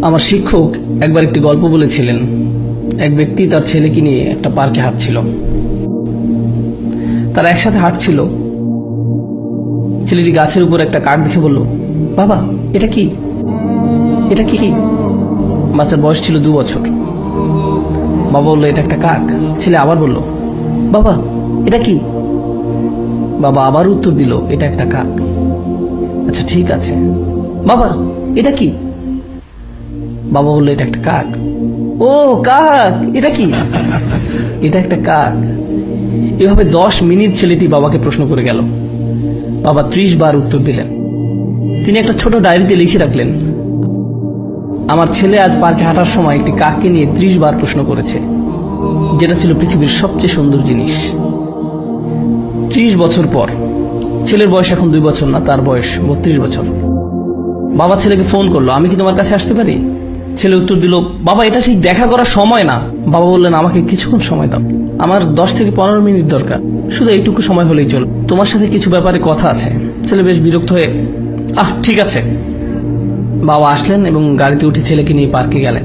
আমার শিক্ষক একবার একটি গল্প বলেছিলেন। এক ব্যক্তি তার ছেলেকে নিয়ে একটা পার্কে হাঁটছিল। তারা একসাথে হাঁটছিল। ছেলেটি গাছের উপর একটা কাক দেখে বলল, বাবা এটা কি, এটা কি? বাচ্চার বয়স ছিল 2 বছর। বাবা বলল, এটা একটা কাক। ছেলে আবার বলল, বাবা এটা কি? বাবা আবার উত্তর দিল, এটা একটা কাক। আচ্ছা ঠিক আছে। বাবা এটা কি? বাবা বলল, এটা একটা কাক। ও কাক, এটা কি? এটা একটা কাক। এভাবে 10 মিনিট ছেলেটি বাবাকে প্রশ্ন করে গেল। বাবা 30 বার উত্তর দিলেন। তিনি একটা ছোট ডায়েরিতে লিখে রাখলেন, আমার ছেলে আজ পার্কে হাঁটার সময় একটি কাককে নিয়ে 30 বার প্রশ্ন করেছে, যেটা ছিল পৃথিবীর সবচেয়ে সুন্দর জিনিস। 30 বছর পর, ছেলের বয়স এখন 2 বছর না, তার বয়স 32 বছর। বাবা ছেলেকে ফোন করলো, আমি কি তোমার কাছে আসতে পারি? ছেলে উত্তর দিল, বাবা এটা ঠিক দেখা করার সময় না। বাবা বললেন, আমাকে কিছুক্ষণ সময় দাও, আমার 10 থেকে 15 মিনিট দরকার, শুধু এইটুকু সময় হলেই চল, তোমার সাথে কিছু ব্যাপারে কথা আছে। ছেলে বেশ বিরক্ত হয়ে, ঠিক আছে। বাবা আসলেন এবং গাড়িতে উঠে ছেলেকে নিয়ে পার্কে গেলেন।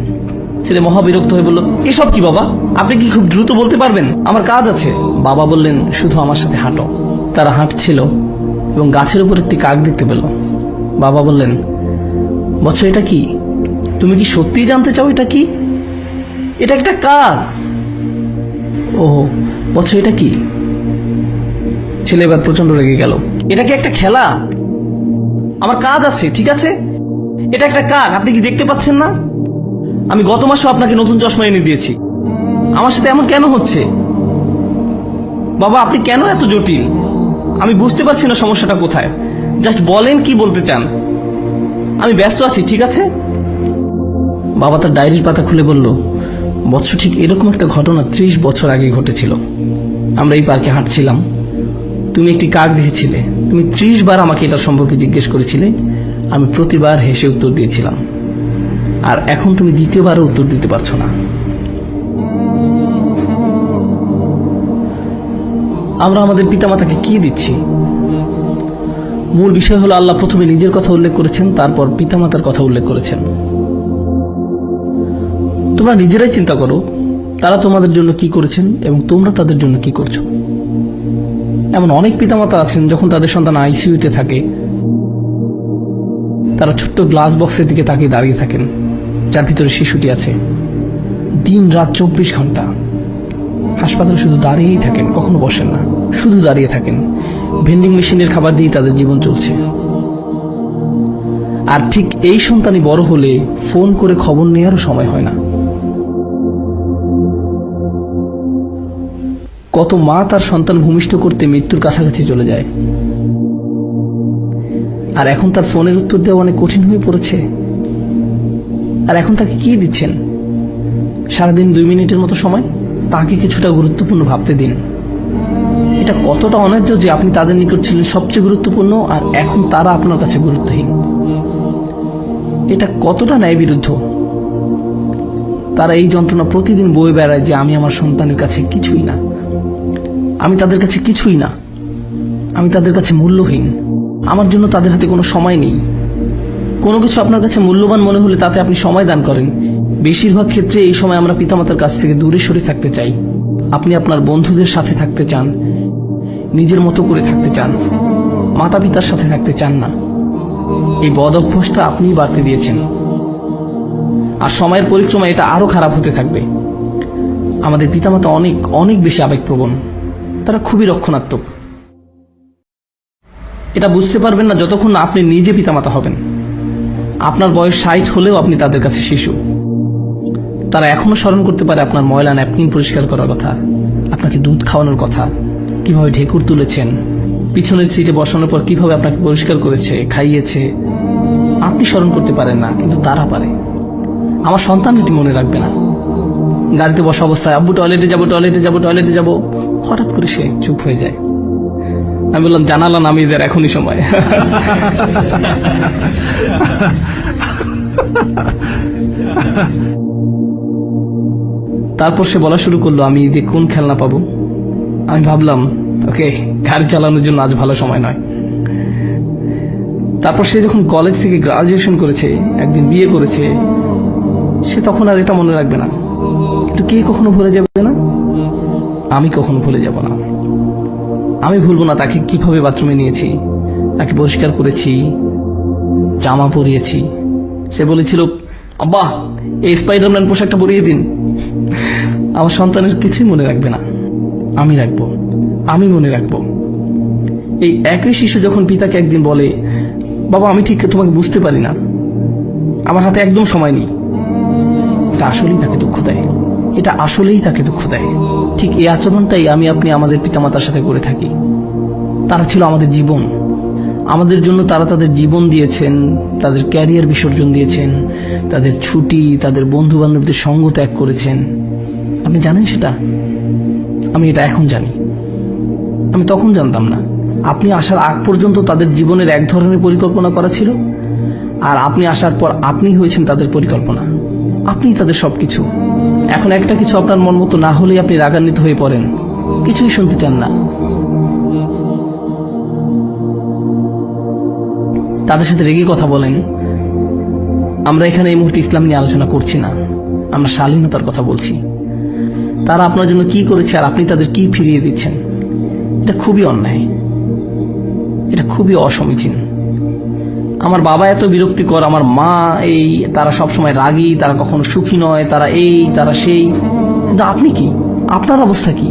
ছেলে মহা বিরক্ত হয়ে বলল, এসব কি বাবা, আপনি কি খুব দ্রুত বলতে পারবেন? আমার কাজ আছে। বাবা বললেন, শুধু আমার সাথে হাঁটো। তারা হাঁটছিল এবং গাছের উপর একটি কাক দেখতে পেল। বাবা বললেন, বৎস এটা কি? তুমি কি সত্যিই জানতে চাও এটা কি? এটা একটা কাক। ও বৎস এটা কি? ছেলে এবার প্রচন্ড রেগে গেল। এটা কি একটা খেলা? আমার কাজ আছে, ঠিক আছে? এটা একটা কাক, আপনি কি দেখতে পাচ্ছেন না? আমি গত মাসেও আপনাকে নতুন চশমা এনে দিয়েছি, আমার সাথে এমন কেন হচ্ছে? বাবা আপনি কেন এত জটিল? আমি বুঝতে পারছি না সমস্যাটা কোথায়। জাস্ট বলেন কি বলতে চান। আমি ব্যস্ত আছি, ঠিক আছে? বাবা তার ডায়েরির পাতা খুলে বলল, বৎস ঠিক এরকম একটা ঘটনা 30 বছর আগে ঘটেছিল। আমরা এই পার্কে হাঁটছিলাম, তুমি একটি কাক দেখেছিলে। তুমি 30 বার আমাকে এটা সম্পর্কে জিজ্ঞেস করেছিলে, আমি প্রতিবার হেসে উত্তর দিয়েছিলাম। আর এখন তুমি দ্বিতীয়বারও উত্তর দিতে পারছো না। আমরা আমাদের পিতামাতাকে কি দিচ্ছি? মূল বিষয় হলো, আল্লাহ প্রথমে নিজের কথা উল্লেখ করেছেন, তারপর পিতামাতার কথা উল্লেখ করেছেন। তোমরা নিজেরাই চিন্তা করো, তারা তোমাদের জন্য কি করেছেন এবং তোমরা তাদের জন্য কি করছো। এমন অনেক পিতামাতা আছেন, যখন তাদের সন্তান আইসিইউতে থাকে, তারা ছোট্ট গ্লাস বক্সের দিকে তাকিয়ে দাঁড়িয়ে থাকেন, যার ভিতরে শিশুটি আছে। দিন রাত 24 ঘন্টা হাসপাতালে শুধু দাঁড়িয়েই থাকেন, কখনো বসেন না, শুধু দাঁড়িয়ে থাকেন। ভেন্ডিং মেশিনের খাবার দিয়ে তাদের জীবন চলছে। আর ঠিক এই সন্তানই বড় হলে ফোন করে খবর নেওয়ারও সময় হয় না। কত মা তার সন্তান ভূমিষ্ঠ করতে মৃত্যুর কাছাকাছি চলে যায়, আর এখন তার ফোনের উত্তর দেওয়া অনেক কঠিন হয়ে পড়েছে। আর এখন তাকে কি দিচ্ছেন? সারাদিন 2 মিনিটের মতো সময়। তাকে কিছুটা গুরুত্বপূর্ণ ভাবতে দিন। এটা কতটা অন্যায্য যে আপনি তাদের নিকট ছিলেন সবচেয়ে গুরুত্বপূর্ণ, আর এখন তারা আপনার কাছে গুরুত্বহীন। এটা কতটা ন্যায় বিরুদ্ধ। তারা এই যন্ত্রণা প্রতিদিন বয়ে বেড়ায় যে আমি আমার সন্তানের কাছে কিছুই না, আমি তাদের কাছে কিছুই না, আমি তাদের কাছে মূল্যহীন, আমার জন্য তাদের হাতে কোনো সময় নেই। কোনো কিছু আপনার কাছে মূল্যবান মনে হলে তাতে আপনি সময় দান করেন। বেশিরভাগ ক্ষেত্রে এই সময় আমরা পিতামাতার কাছ থেকে দূরে সরে থাকতে চাই। আপনি আপনার বন্ধুদের সাথে থাকতে চান, নিজের মতো করে থাকতে চান, মাতা পিতার সাথে থাকতে চান না। এই বদ অভ্যাসটা আপনিই বাড়তে দিয়েছেন, আর সময়ের পরিক্রমায় এটা আরো খারাপ হতে থাকবে। আমাদের পিতামাতা অনেক অনেক বেশি আবেগপ্রবণ, তারা খুবই রক্ষণাত্মক। এটা বুঝতে পারবেন না যতক্ষণ না আপনি নিজে পিতামাতা হবেন। আপনার বয়স 60 হলেও আপনি তাদের কাছে শিশু। তারা এখনো স্মরণ করতে পারে আপনার ময়লা ন্যাপকিন পরিষ্কার করার কথা, আপনাকে দুধ খাওয়ানোর কথা, কিভাবে ঢেকুর তুলেছেন, পিছনের সিটে বসানোর পর কিভাবে আপনাকে পরিষ্কার করেছে, খাইয়েছে। আপনি স্মরণ করতে পারেন না, কিন্তু তারা পারে। আমার সন্তান এটি মনে রাখবে না। গাড়িতে বসা অবস্থায় আব্বু টয়লেটে যাবো, টয়লেটে যাবো, টয়লেটে যাবো, হঠাৎ করে সে চুপ হয়ে যায়। আমি বললাম, জানালা নামিয়ে দেয়, এখনই সময়। তারপর সে বলা শুরু করলো, আমি ঈদে কোন খেলনা পাবো। আমি ভাবলাম, ওকে, গাড়ি চালানোর জন্য আজ ভালো সময় নয়। তারপর সে যখন কলেজ থেকে গ্রাজুয়েশন করেছে, একদিন বিয়ে করেছে, সে তখন আর এটা মনে রাখবে না, কিন্তু কে কখনো ভুলে যাবে না? আমি কখনো ভুলে যাব না। আমি ভুলবো না তাকে কিভাবে বাথরুমে নিয়েছি, তাকে পরিষ্কার করেছি, জামা পরিয়েছি। সে বলেছিল, আব্বা এই স্পাইডারম্যান পোশাকটা পরিয়ে দিন। আমার সন্তানের কিছুই মনে রাখবে না, আমি রাখবো, আমি মনে রাখবো। এই একই শিশু যখন পিতাকে একদিন বলে, বাবা আমি ঠিক তোমাকে বুঝতে পারি না, আমার হাতে একদম সময় নেই, এটা আসলেই তাকে দুঃখ দেয়, এটা আসলেই তাকে দুঃখ দেয়। ঠিক এই আচরণটাই আমি আপনি আমাদের পিতামাতার সাথে করে থাকি। তারা ছিল আমাদের জীবন, আমাদের জন্য তারা তাদের জীবন দিয়েছেন, তাদের ক্যারিয়ার বিসর্জন দিয়েছেন, তাদের ছুটি, তাদের বন্ধু বান্ধবদের সঙ্গ ত্যাগ করেছেন। আপনি জানেন সেটা? আমি এটা এখন জানি, আমি তখন জানতাম না। আপনি আসার আগ পর্যন্ত তাদের জীবনের এক ধরনের পরিকল্পনা করা ছিল, আর আপনি আসার পর আপনি হয়েছেন তাদের পরিকল্পনা, আপনি তাদের সবকিছু। এখন একটা কিছু আপনার মন মতো না হলেই আপনি রাগান্বিত হয়ে পড়েন, কিছুই শুনতে চান না। তাদের সাথে রেগে কথা বলেন। আমরা এখানে এই মুহূর্তে ইসলাম নিয়ে আলোচনা করছি না, আমরা শালীনতার কথা বলছি। তারা আপনার জন্য কি করেছে আর আপনি তাদের কি ফিরিয়ে দিচ্ছেন, এটা খুবই অন্যায়, এটা খুবই অসমীচীন। আমার বাবা এত বিরক্তিকর, আমার মা এই, তারা সবসময় রাগী, তারা কখনো সুখী নয়, তারা এই তারা সেই। কিন্তু আপনি কি, আপনার অবস্থা কি?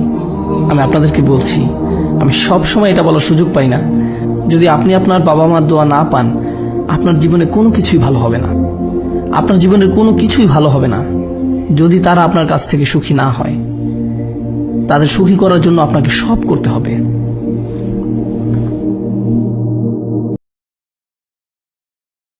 আমি আপনাদেরকে বলছি, আমি সব সময় এটা বলার সুযোগ পাই না, যদি আপনি আপনার বাবা মার দোয়া না পান, আপনার জীবনে কোনো কিছুই ভালো হবে না। আপনার জীবনের কোনো কিছুই ভালো হবে না যদি তারা আপনার কাছ থেকে সুখী না হয়। তাদের সুখী করার জন্য আপনাকে সব করতে হবে।